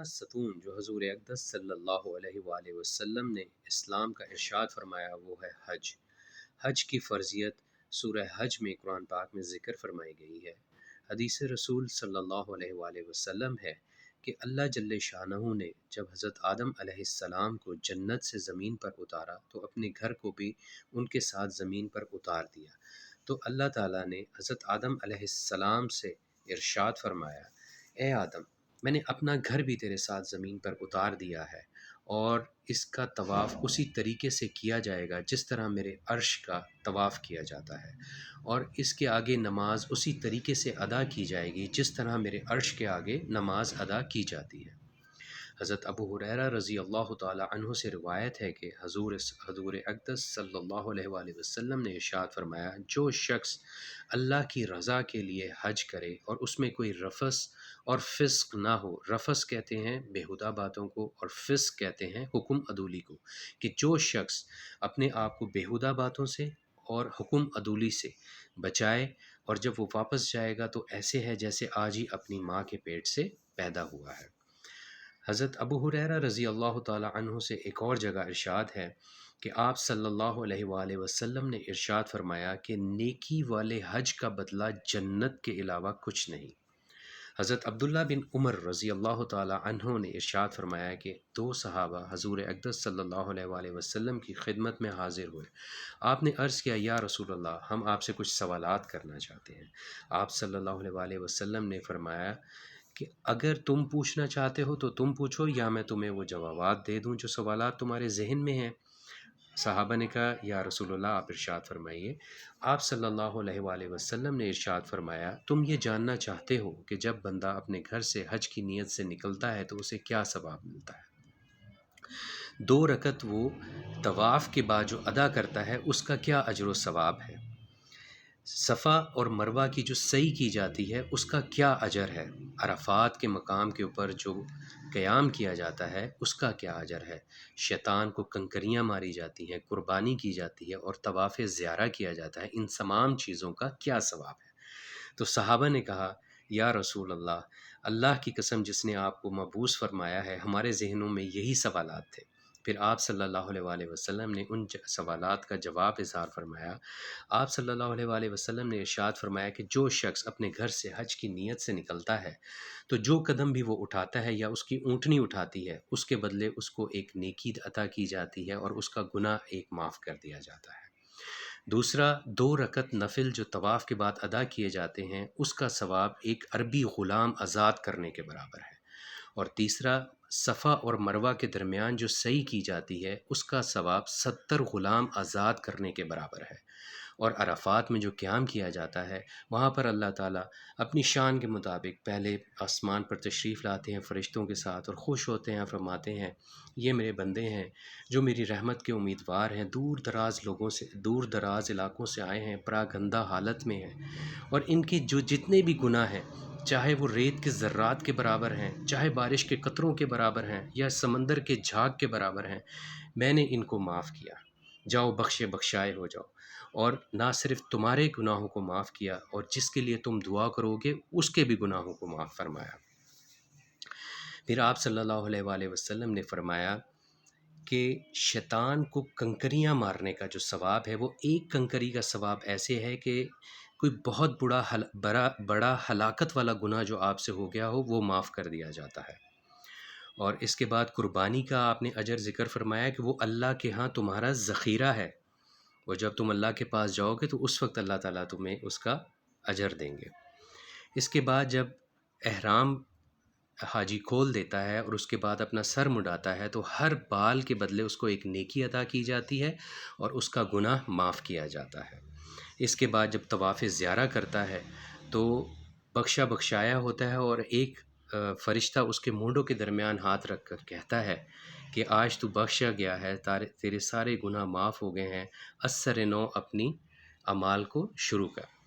چوتھا ستون جو حضور اقدس صلی اللہ علیہ وآلہ وسلم نے اسلام کا ارشاد فرمایا وہ ہے حج۔ حج کی فرضیت سورہ حج میں قرآن پاک میں ذکر فرمائی گئی ہے۔ حدیث رسول صلی اللہ علیہ وآلہ وسلم ہے کہ اللہ جل شانہ نے جب حضرت آدم علیہ السلام کو جنت سے زمین پر اتارا تو اپنے گھر کو بھی ان کے ساتھ زمین پر اتار دیا۔ تو اللہ تعالیٰ نے حضرت آدم علیہ السلام سے ارشاد فرمایا، اے آدم، میں نے اپنا گھر بھی تیرے ساتھ زمین پر اتار دیا ہے اور اس کا طواف اسی طریقے سے کیا جائے گا جس طرح میرے عرش کا طواف کیا جاتا ہے، اور اس کے آگے نماز اسی طریقے سے ادا کی جائے گی جس طرح میرے عرش کے آگے نماز ادا کی جاتی ہے۔ حضرت ابو ہریرہ رضی اللہ تعالی عنہ سے روایت ہے کہ حضور اقدس صلی اللہ علیہ وآلہ وسلم نے ارشاد فرمایا، جو شخص اللہ کی رضا کے لیے حج کرے اور اس میں کوئی رفث اور فسق نہ ہو، رفث کہتے ہیں بیہودہ باتوں کو اور فسق کہتے ہیں حکم عدولی کو، کہ جو شخص اپنے آپ کو بیہودہ باتوں سے اور حکم عدولی سے بچائے اور جب وہ واپس جائے گا تو ایسے ہے جیسے آج ہی اپنی ماں کے پیٹ سے پیدا ہوا ہے۔ حضرت ابو ہریرہ رضی اللہ تعالی عنہ سے ایک اور جگہ ارشاد ہے کہ آپ صلی اللہ علیہ وآلہ وسلم نے ارشاد فرمایا کہ نیکی والے حج کا بدلہ جنت کے علاوہ کچھ نہیں۔ حضرت عبداللہ بن عمر رضی اللہ تعالی عنہ نے ارشاد فرمایا کہ دو صحابہ حضور اقدس صلی اللہ علیہ وآلہ وسلم کی خدمت میں حاضر ہوئے۔ آپ نے عرض کیا، یا رسول اللہ، ہم آپ سے کچھ سوالات کرنا چاہتے ہیں۔ آپ صلی اللہ علیہ وآلہ وسلم نے فرمایا کہ اگر تم پوچھنا چاہتے ہو تو تم پوچھو، یا میں تمہیں وہ جوابات دے دوں جو سوالات تمہارے ذہن میں ہیں۔ صحابہ نے کہا، یا رسول اللہ آپ ارشاد فرمائیے۔ آپ صلی اللہ علیہ وآلہ وسلم نے ارشاد فرمایا، تم یہ جاننا چاہتے ہو کہ جب بندہ اپنے گھر سے حج کی نیت سے نکلتا ہے تو اسے کیا ثواب ملتا ہے؟ 2 رکعت وہ طواف کے بعد جو ادا کرتا ہے اس کا کیا اجر و ثواب ہے؟ صفا اور مروہ کی جو سعی کی جاتی ہے اس کا کیا اجر ہے؟ عرفات کے مقام کے اوپر جو قیام کیا جاتا ہے اس کا کیا اجر ہے؟ شیطان کو کنکریاں ماری جاتی ہیں، قربانی کی جاتی ہے اور طواف زیارہ کیا جاتا ہے، ان تمام چیزوں کا کیا ثواب ہے؟ تو صحابہ نے کہا، یا رسول اللہ، اللہ کی قسم جس نے آپ کو مبعوث فرمایا ہے، ہمارے ذہنوں میں یہی سوالات تھے۔ پھر آپ صلی اللہ علیہ وآلہ وسلم نے ان سوالات کا جواب اظہار فرمایا۔ آپ صلی اللہ علیہ وآلہ وسلم نے ارشاد فرمایا کہ جو شخص اپنے گھر سے حج کی نیت سے نکلتا ہے تو جو قدم بھی وہ اٹھاتا ہے یا اس کی اونٹنی اٹھاتی ہے اس کے بدلے اس کو ایک نیکی عطا کی جاتی ہے اور اس کا گناہ ایک معاف کر دیا جاتا ہے۔ دوسرا، 2 رکعت نفل جو طواف کے بعد ادا کیے جاتے ہیں اس کا ثواب ایک عربی غلام آزاد کرنے کے برابر ہے۔ اور تیسرا، صفا اور مروہ کے درمیان جو سعی کی جاتی ہے اس کا ثواب 70 غلام آزاد کرنے کے برابر ہے۔ اور عرفات میں جو قیام کیا جاتا ہے وہاں پر اللہ تعالیٰ اپنی شان کے مطابق پہلے آسمان پر تشریف لاتے ہیں فرشتوں کے ساتھ اور خوش ہوتے ہیں، فرماتے ہیں، یہ میرے بندے ہیں جو میری رحمت کے امیدوار ہیں، دور دراز لوگوں سے، دور دراز علاقوں سے آئے ہیں، پراگندہ حالت میں ہیں، اور ان کے جو جتنے بھی گناہ ہیں، چاہے وہ ریت کے ذرات کے برابر ہیں، چاہے بارش کے قطروں کے برابر ہیں یا سمندر کے جھاگ کے برابر ہیں، میں نے ان کو معاف کیا، جاؤ بخشے بخشائے ہو جاؤ۔ اور نہ صرف تمہارے گناہوں کو معاف کیا اور جس کے لیے تم دعا کرو گے اس کے بھی گناہوں کو معاف فرمایا۔ پھر آپ صلی اللہ علیہ وآلہ وسلم نے فرمایا کہ شیطان کو کنکریاں مارنے کا جو ثواب ہے وہ ایک کنکری کا ثواب ایسے ہے کہ کوئی بہت بڑا ہلاکت والا گناہ جو آپ سے ہو گیا ہو وہ معاف کر دیا جاتا ہے۔ اور اس کے بعد قربانی کا آپ نے اجر ذکر فرمایا کہ وہ اللہ کے ہاں تمہارا ذخیرہ ہے، اور جب تم اللہ کے پاس جاؤ گے تو اس وقت اللہ تعالیٰ تمہیں اس کا اجر دیں گے۔ اس کے بعد جب احرام حاجی کھول دیتا ہے اور اس کے بعد اپنا سر مڈاتا ہے تو ہر بال کے بدلے اس کو ایک نیکی عطا کی جاتی ہے اور اس کا گناہ معاف کیا جاتا ہے۔ اس کے بعد جب طواف زیارہ کرتا ہے تو بخشا بخشایا ہوتا ہے اور ایک فرشتہ اس کے مونڈوں کے درمیان ہاتھ رکھ کر کہتا ہے کہ آج تو بخشا گیا ہے، تیرے سارے گناہ معاف ہو گئے ہیں، از سر نو اپنی اعمال کو شروع کر۔